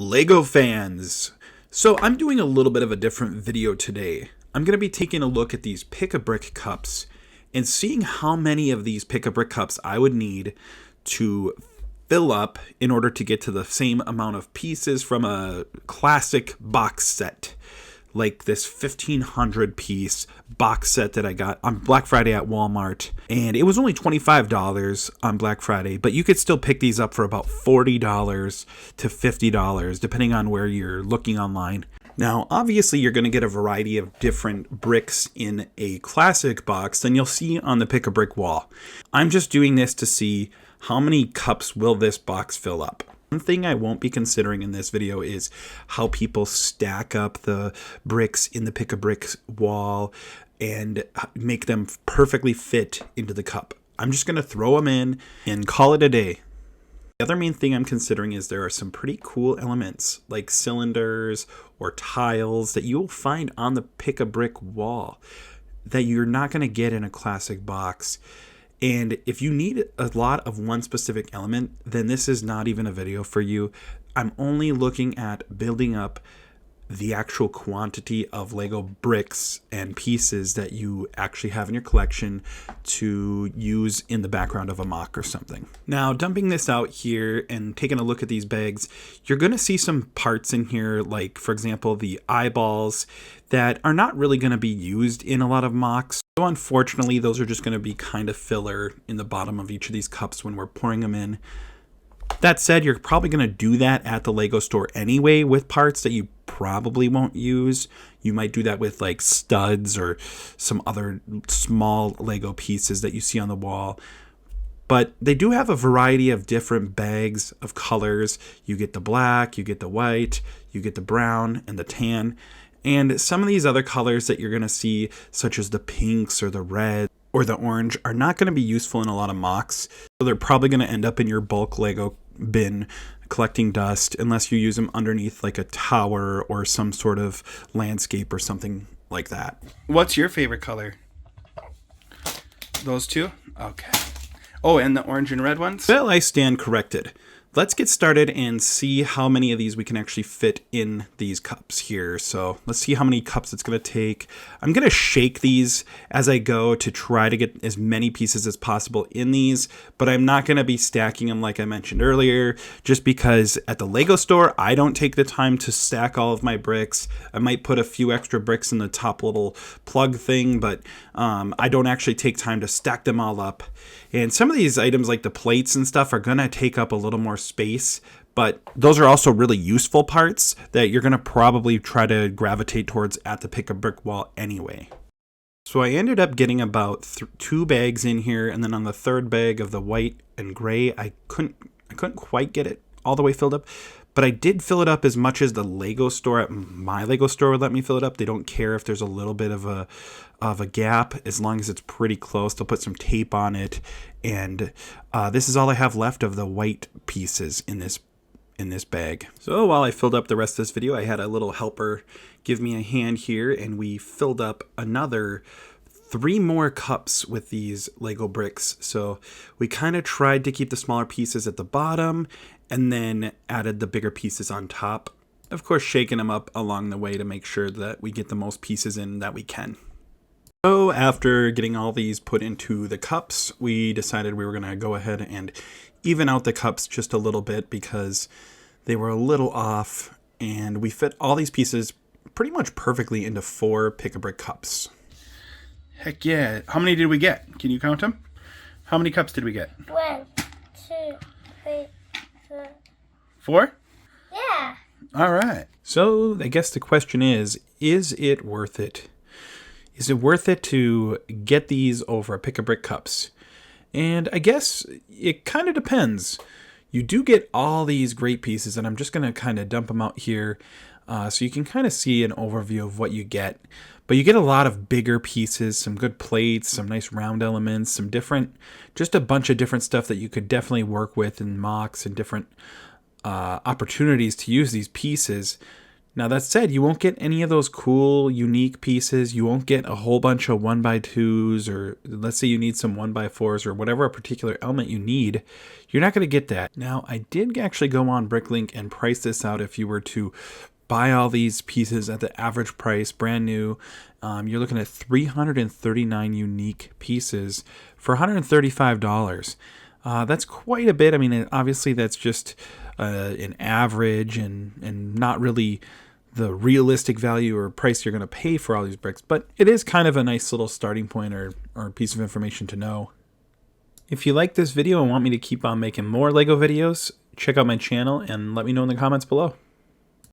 Lego fans! So I'm doing a little bit of a different video today. I'm going to be taking a look at these Pick-a-Brick cups and seeing how many of these Pick-a-Brick cups I would need to fill up in order to get to the same amount of pieces from a classic box set. Like this 1,500 piece box set that I got on Black Friday at Walmart. And it was only $25 on Black Friday, but you could still pick these up for about $40 to $50, depending on where you're looking online. Now, obviously, you're going to get a variety of different bricks in a classic box than you'll see on the Pick-a-Brick wall. I'm just doing this to see how many cups will this box fill up. One thing I won't be considering in this video is how people stack up the bricks in the Pick-a-Brick wall and make them perfectly fit into the cup. I'm just going to throw them in and call it a day. The other main thing I'm considering is there are some pretty cool elements like cylinders or tiles that you will find on the Pick-a-Brick wall that you're not going to get in a classic box. And if you need a lot of one specific element, then this is not even a video for you. I'm only looking at building up the actual quantity of Lego bricks and pieces that you actually have in your collection to use in the background of a MOC or something. Now, dumping this out here and taking a look at these bags, you're going to see some parts in here, like, for example, the eyeballs that are not really going to be used in a lot of MOCs. So unfortunately, those are just going to be kind of filler in the bottom of each of these cups when we're pouring them in. That said, you're probably going to do that at the Lego store anyway with parts that you probably won't use. You might do that with like studs or some other small Lego pieces that you see on the wall. But they do have a variety of different bags of colors. You get the black, you get the white, you get the brown and the tan. And some of these other colors that you're going to see, such as the pinks or the red or the orange, are not going to be useful in a lot of MOCs. So they're probably going to end up in your bulk Lego bin collecting dust unless you use them underneath like a tower or some sort of landscape or something like that. What's your favorite color? Those two? Okay. Oh, and the orange and red ones? Well, I stand corrected. Let's get started and see how many of these we can actually fit in these cups here. So let's see how many cups it's going to take. I'm going to shake these as I go to try to get as many pieces as possible in these, but I'm not going to be stacking them like I mentioned earlier, just because at the Lego store, I don't take the time to stack all of my bricks. I might put a few extra bricks in the top little plug thing, but I don't actually take time to stack them all up. And some of these items like the plates and stuff are going to take up a little more space, but those are also really useful parts that you're going to probably try to gravitate towards at the Pick-a-Brick wall anyway. So I ended up getting about 2 bags in here, and then on the third bag of the white and gray, I couldn't quite get it all the way filled up, but I did fill it up as much as the Lego store at my Lego store would let me fill it up. They don't care if there's a little bit of a gap, as long as it's pretty close. They'll put some tape on it, and this is all I have left of the white pieces in this bag. So while I filled up the rest of this video, I had a little helper give me a hand here, and we filled up another 3 more cups with these Lego bricks. So we kind of tried to keep the smaller pieces at the bottom and then added the bigger pieces on top. Of course, shaking them up along the way to make sure that we get the most pieces in that we can. So after getting all these put into the cups, we decided we were going to go ahead and even out the cups just a little bit because they were a little off, and we fit all these pieces pretty much perfectly into 4 Pick-a-Brick cups. Heck yeah. How many did we get? Can you count them? How many cups did we get? 1, 2, 3, 4. 4? Yeah. All right. So I guess the question is it worth it? Is it worth it to get these over Pick-a-Brick cups? And I guess it kind of depends. You do get all these great pieces, and I'm just going to kind of dump them out here so you can kind of see an overview of what you get. But you get a lot of bigger pieces, some good plates, some nice round elements, some different, just a bunch of different stuff that you could definitely work with in MOCs and different opportunities to use these pieces Now that said, you won't get any of those cool, unique pieces. You won't get a whole bunch of 1x2s, or let's say you need some 1x4s or whatever a particular element you need. You're not going to get that. Now, I did actually go on Bricklink and price this out. If you were to buy all these pieces at the average price, brand new, you're looking at 339 unique pieces for $135. That's quite a bit. I mean, obviously that's just an average and not really the realistic value or price you're going to pay for all these bricks, but it is kind of a nice little starting point or piece of information to know. If you like this video and want me to keep on making more LEGO videos, check out my channel and let me know in the comments below.